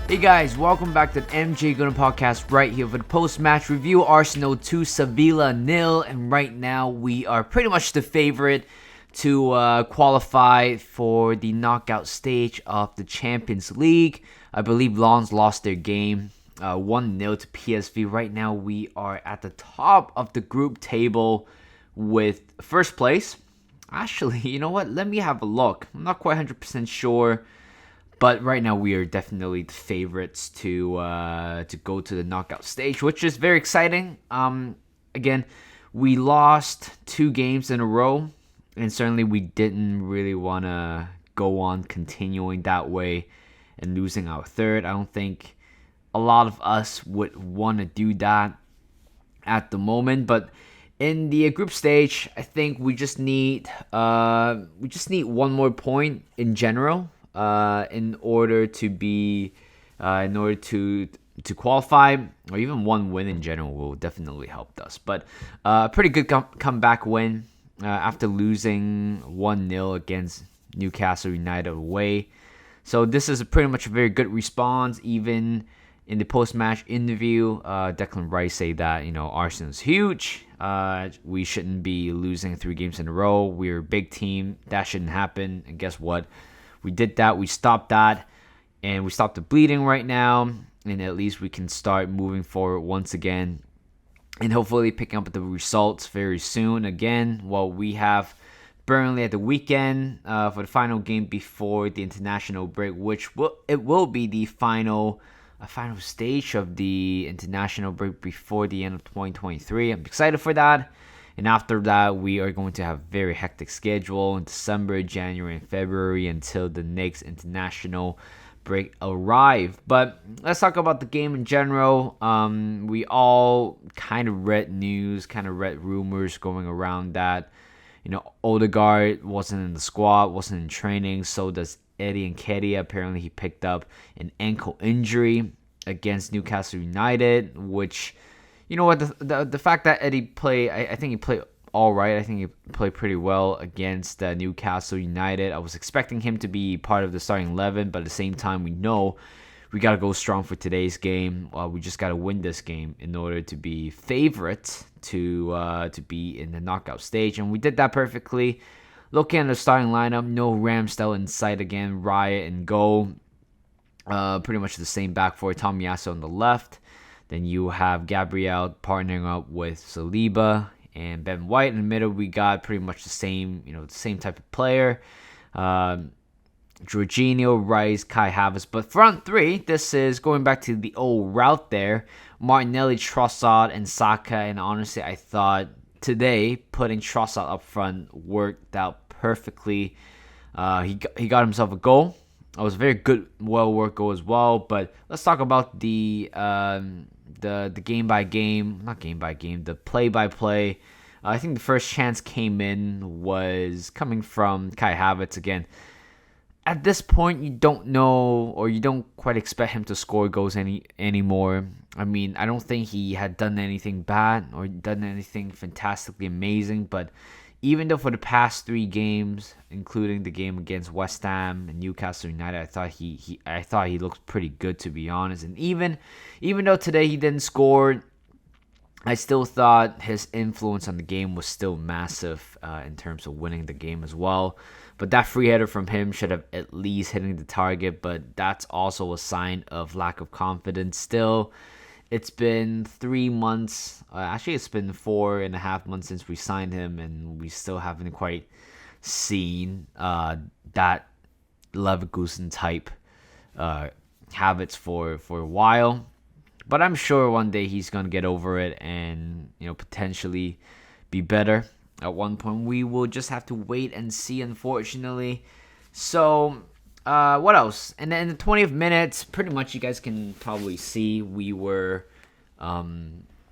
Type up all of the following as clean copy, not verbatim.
Hey guys, welcome back to the MJ Gooner podcast right here for the post-match review. Arsenal 2, Servilla 0, and right now we are pretty much the favorite to qualify for the knockout stage of the Champions League. I believe Lens lost their game 1-0 to PSV. Right now we are at the top of the group table with first place. Actually, you know what? Let me have a look. I'm not quite 100% sure. But right now we are definitely the favorites to go to the knockout stage, which is very exciting. Again, we lost 2 games in a row, and certainly we didn't really want to go on continuing that way and losing our third. I don't think a lot of us would want to do that at the moment, but in the group stage, I think we just need one more point in general. In order to qualify, or even one win in general will definitely help us. But a pretty good comeback win after losing 1-0 against Newcastle United away. So this is pretty much a very good response. Even in the post-match interview, Declan Rice said that Arsenal's huge. We shouldn't be losing 3 games in a row. We're a big team. That shouldn't happen. And guess what? We did that. We stopped that, and we stopped the bleeding right now, and at least we can start moving forward once again, and hopefully picking up the results very soon. Again, we have Burnley at the weekend for the final game before the international break, which will be the final stage of the international break before the end of 2023. I'm excited for that. And after that, we are going to have a very hectic schedule in December, January, and February until the next international break arrive. But let's talk about the game in general. We all kind of read rumors going around that, Odegaard wasn't in the squad, wasn't in training. So does Eddie Nketiah. Apparently, he picked up an ankle injury against Newcastle United, which... You know what, the fact that Eddie played, I think he played all right. I think he played pretty well against Newcastle United. I was expecting him to be part of the starting 11, but at the same time, we know we got to go strong for today's game. We just got to win this game in order to be favorites to be in the knockout stage, and we did that perfectly. Looking at the starting lineup, no Ramsdale in sight again, Riot and goal. Pretty much the same back four, Tomiyasu on the left. Then you have Gabriel partnering up with Saliba and Ben White. In the middle, we got pretty much the same type of player. Jorginho, Rice, Kai Havertz. But front 3, this is going back to the old route there. Martinelli, Trossard, and Saka. And honestly, I thought today putting Trossard up front worked out perfectly. He got himself a goal. It was a very good, well-worked goal as well. But let's talk about the the play-by-play. I think the first chance was coming from Kai Havertz again. At this point, you don't know, or you don't quite expect him to score goals anymore. I mean, I don't think he had done anything bad or done anything fantastically amazing, but even though for the past 3 games, including the game against West Ham and Newcastle United, I thought he looked pretty good, to be honest. And even though today he didn't score, I still thought his influence on the game was still massive in terms of winning the game as well. But that free header from him should have at least hitting the target, but that's also a sign of lack of confidence still. It's been 3 months. Actually, it's been 4.5 months since we signed him, and we still haven't quite seen that Leverkusen type habits for a while. But I'm sure one day he's gonna get over it and potentially be better. At one point, we will just have to wait and see. Unfortunately, so. What else? And then in the 20th minute, pretty much you guys can probably see we kind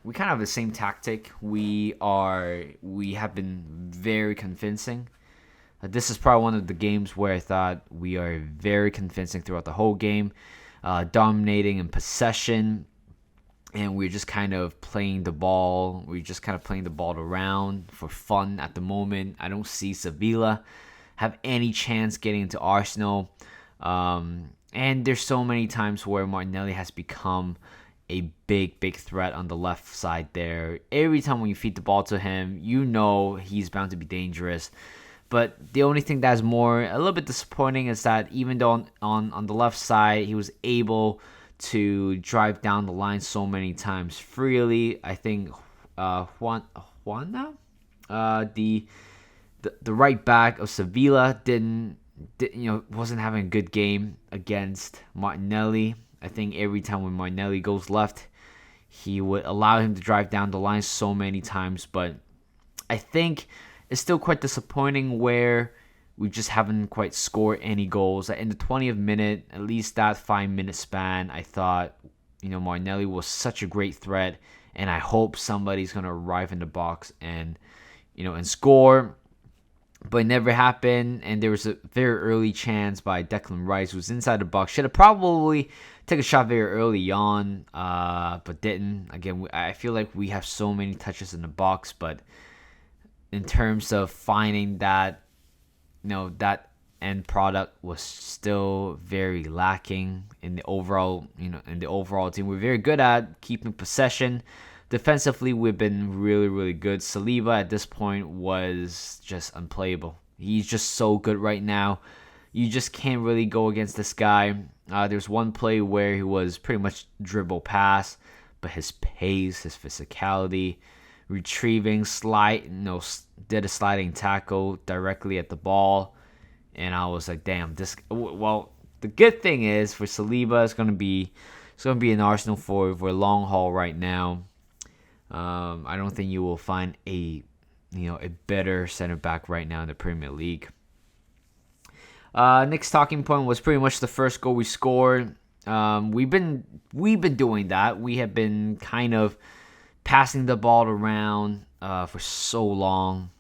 of have the same tactic. We have been very convincing. This is probably one of the games where I thought we are very convincing throughout the whole game, dominating in possession, and we're just kind of playing the ball. We're just kind of playing the ball around for fun at the moment. I don't see Servilla have any chance getting into Arsenal. And there's so many times where Martinelli has become a big threat on the left side there. Every time when you feed the ball to him, you know he's bound to be dangerous. But the only thing that's a little bit disappointing is that even though on the left side, he was able to drive down the line so many times freely. I think Juana, the right back of Sevilla wasn't having a good game against Martinelli. I think every time when Martinelli goes left, he would allow him to drive down the line so many times. But I think it's still quite disappointing where we just haven't quite scored any goals. In the 20th minute, at least that 5-minute span, I thought, Martinelli was such a great threat, and I hope somebody's going to arrive in the box and score. But it never happened, and there was a very early chance by Declan Rice, who was inside the box. Should have probably taken a shot very early on, but didn't. Again, I feel like we have so many touches in the box, but in terms of finding that, that end product was still very lacking in the overall team. We're very good at keeping possession. Defensively, we've been really, really good. Saliba at this point was just unplayable. He's just so good right now. You just can't really go against this guy. There's one play where he was pretty much dribble pass, but his pace, his physicality, retrieving, did a sliding tackle directly at the ball, and I was like, damn, this. Well, the good thing is for Saliba, it's gonna be in Arsenal for a long haul right now. I don't think you will find a better center back right now in the Premier League. Next talking point was pretty much the first goal we scored. We've been doing that. We have been kind of passing the ball around for so long,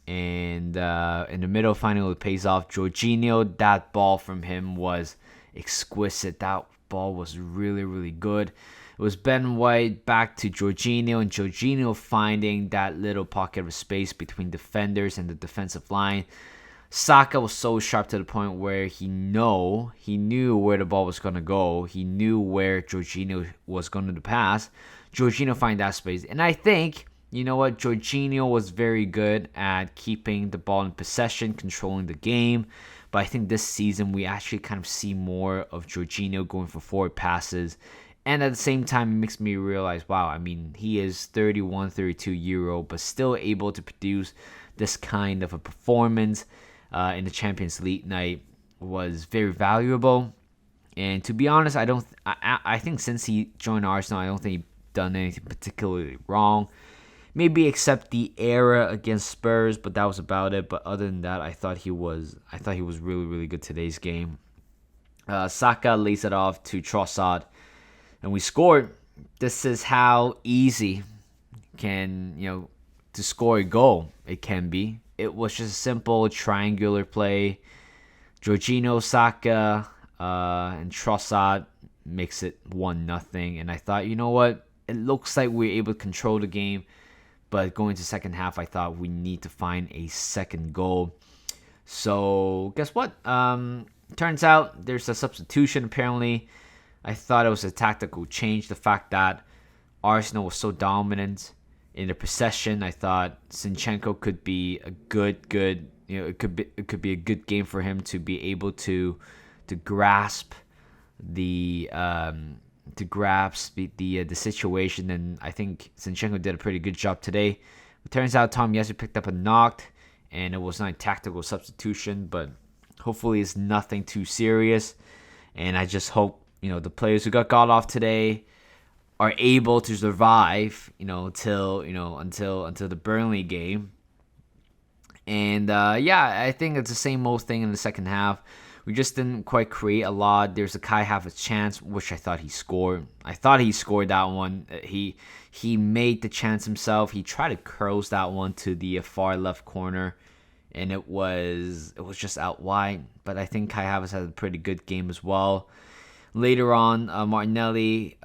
and in the middle, finally it pays off. Jorginho, that ball from him was exquisite. That ball was really, really good. It was Ben White back to Jorginho, and Jorginho finding that little pocket of space between defenders and the defensive line. Saka was so sharp to the point where he knew where the ball was going to go. He knew where Jorginho was going to pass. Jorginho find that space. And I think, Jorginho was very good at keeping the ball in possession, controlling the game. But I think this season we actually kind of see more of Jorginho going for forward passes. And at the same time, it makes me realize, wow, he is 31, 32-year-old, but still able to produce this kind of a performance in the Champions League night was very valuable. And to be honest, I think since he joined Arsenal, I don't think he's done anything particularly wrong. Maybe except the era against Spurs, but that was about it. But other than that, I thought he was really, really good today's game. Saka lays it off to Trossard, and we scored. This is how easy to score a goal it can be. It was just a simple triangular play. Jorginho, Saka, and Trossard makes it 1-0. And I thought, you know what? It looks like we're able to control the game. But going to second half, I thought we need to find a second goal. So guess what? Turns out there's a substitution apparently. I thought it was a tactical change. The fact that Arsenal was so dominant in the possession, I thought Zinchenko could be a good. It could be a good game for him to be able to grasp the situation, and I think Zinchenko did a pretty good job today. It turns out Tom Yesu picked up a knock, and it was not a tactical substitution, but hopefully it's nothing too serious. And I just hope the players who got off today are able to survive, until the Burnley game. And I think it's the same old thing in the second half. We just didn't quite create a lot. There's a Kai Havertz chance, which I thought he scored. I thought he scored that one. He made the chance himself. He tried to curls that one to the far left corner, and it was just out wide. But I think Kai Havertz had a pretty good game as well. Later on, Martinelli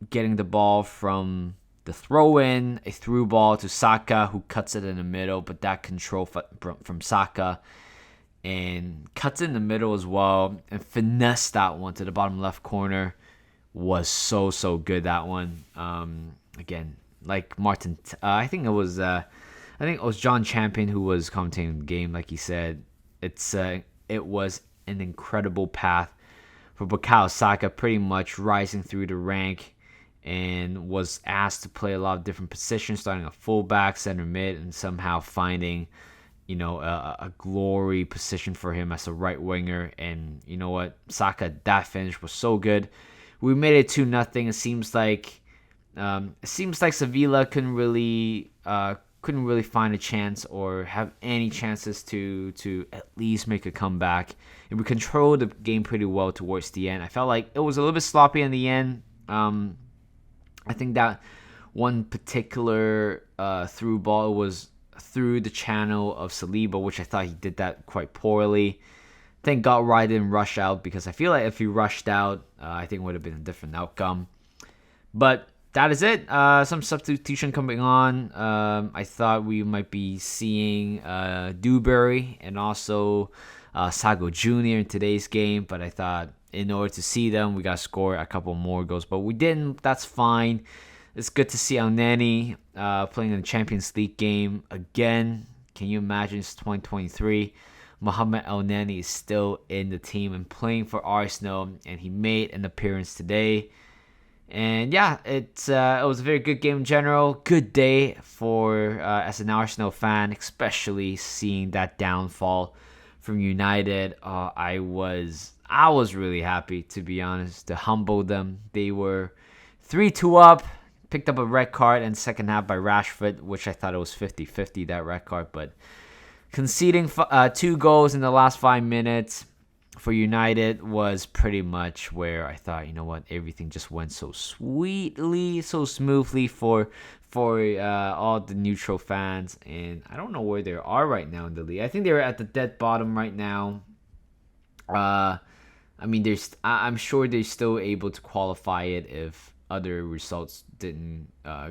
getting the ball from the throw-in, a through ball to Saka, who cuts it in the middle, but that control from Saka and cuts in the middle as well and finessed that one to the bottom left corner. Was so good, that one. Again, like Martin, I think it was John Champion who was commentating the game. Like he said, it was an incredible path for Bukayo Saka, pretty much rising through the rank, and was asked to play a lot of different positions, starting a fullback, center mid, and somehow finding, a glory position for him as a right winger. And you know what, Saka, that finish was so good. We made it 2-0. It seems like Sevilla couldn't really find a chance or have any chances to at least make a comeback. And we controlled the game pretty well towards the end. I felt like it was a little bit sloppy in the end. I think that one particular through ball was through the channel of Saliba, which I thought he did that quite poorly. Thank God Ryan didn't rush out, because I feel like if he rushed out, I think it would have been a different outcome. But that is it. Some substitution coming on. I thought we might be seeing Dewberry and also Sago Jr. in today's game, but I thought in order to see them, we got to score a couple more goals. But we didn't. That's fine. It's good to see El Neni playing in the Champions League game again. Can you imagine? It's 2023. Mohamed El Neni is still in the team and playing for Arsenal, and he made an appearance today. And yeah, it was a very good game in general. Good day for as an Arsenal fan, especially seeing that downfall from United. I was really happy, to be honest, to humble them. They were 3-2 up, picked up a red card in the second half by Rashford, which I thought it was 50-50, that red card, but conceding 2 goals in the last 5 minutes for United was pretty much where I thought, you know what, everything just went so sweetly, so smoothly for all the neutral fans. And I don't know where they are right now in the league. I think they're at the dead bottom right now. I'm sure they're still able to qualify it if other results didn't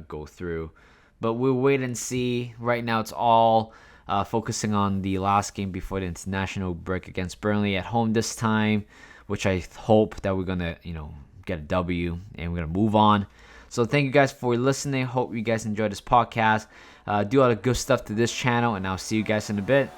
go through. But we'll wait and see. Right now, it's all focusing on the last game before the international break against Burnley at home this time, which I hope that we're gonna, get a W and we're gonna move on. So thank you guys for listening. Hope you guys enjoyed this podcast. Do all the good stuff to this channel, and I'll see you guys in a bit.